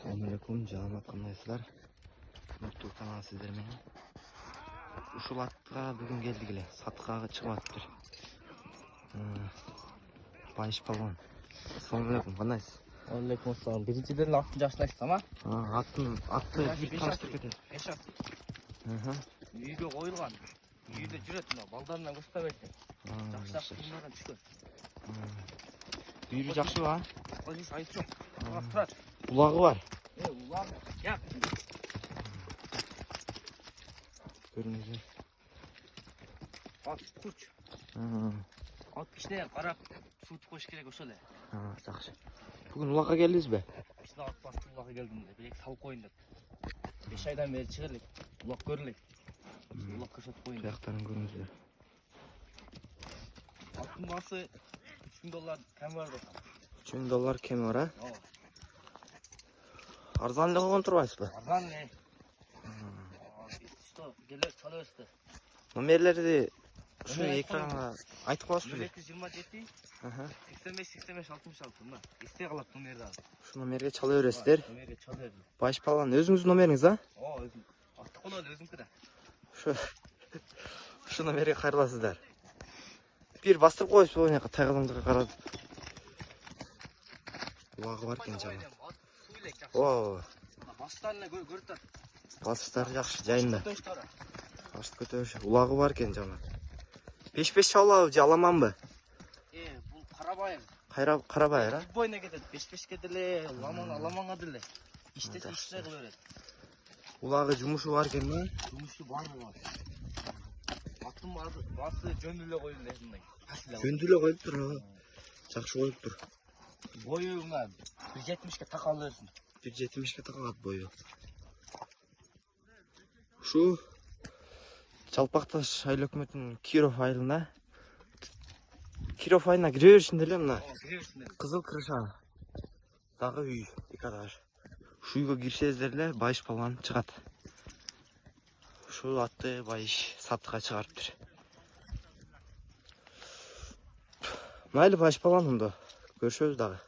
Assalamualaikum, jamat qandaysizlar? YouTube kanалы sizler menен. Ушул атка бүгүн келдик эле. Сатка чыгып Байыш палван. Assalamualaikum, кандайсыз? Алейкум ассалам. Биринчиден аттын жашын айтсам, Атты бир таштырып кетет. 5 ат. Үйгө коюлган. Үйдө жүрөт мына балдарынан көстөбөйт. Жакшы кыймылдан түшкөн. Үйү жакшы ба? Коюш айт жок. Улак турат. Улагы бар. Улак. Як. Көрүңүздөр. Ат курч. Ат кичине карап суутуп коюш керек ошол эле. Жакшы. Бүгүн улакка келдиңизби? Биздин ат басты улакка келдим деп, элек салып коюн деп. 5 айдан бери чыгыр элек. Улак көрүлөт. Улакка сатып коюн. Каяктарын көрүңүздөр. Аттын баасы $3000 кем бар деп. $3000 кеми бар, а? Арзан эле койгон турбайсызбы? Арзан эле. Что, келе чала өстү. Номерлерди ушу экранга айтып коесузбу? 227 85 66 мына. Эсте калат номерди. Ушу номерге чала бересиздер. Номерге чала берди. Байыш палван өзүңүздүн номериңиз, а? Өзүм. Атты коло өзүмкү да. Ушу номерге кайрыласыздар. Бир бастырып коесузбу, мына тайгаламдыга карап. Улагы бар экен жаман. О, Баштан эле көрүп турат. басыштары жакшы, жайында. Башты көтөрүшүп, улагы бар экен жаман. Пеш чабылабы же аламанбы? Бул карабайыр. Карабайыр, а? Бойна кетет. Пеш-пешке деле, аламанга деле. Иштесе иштей кыла берет. Улагы жумушу бар экенби? Жумушу бар. Аттын баасы жөндүлө коюлду мындай. Жөндүлө коюлуптур, жакшы коюлуптур. Бою мына 170ке такалып өрсүн. 170ке такалат бою. Ушу Жалпакташ айыл өкмөтүнүн Киров айылына. Киров айылына кире беришинде эле мына. Кызыл крыша. Дагы үй, этаж. Ушу үйгө кирсеңиздер эле Байыш палван чыгат. Ушул атты Байыш сатыга чыгарыптыр. Майлы Байыш палван, көрүшөбүз дагы.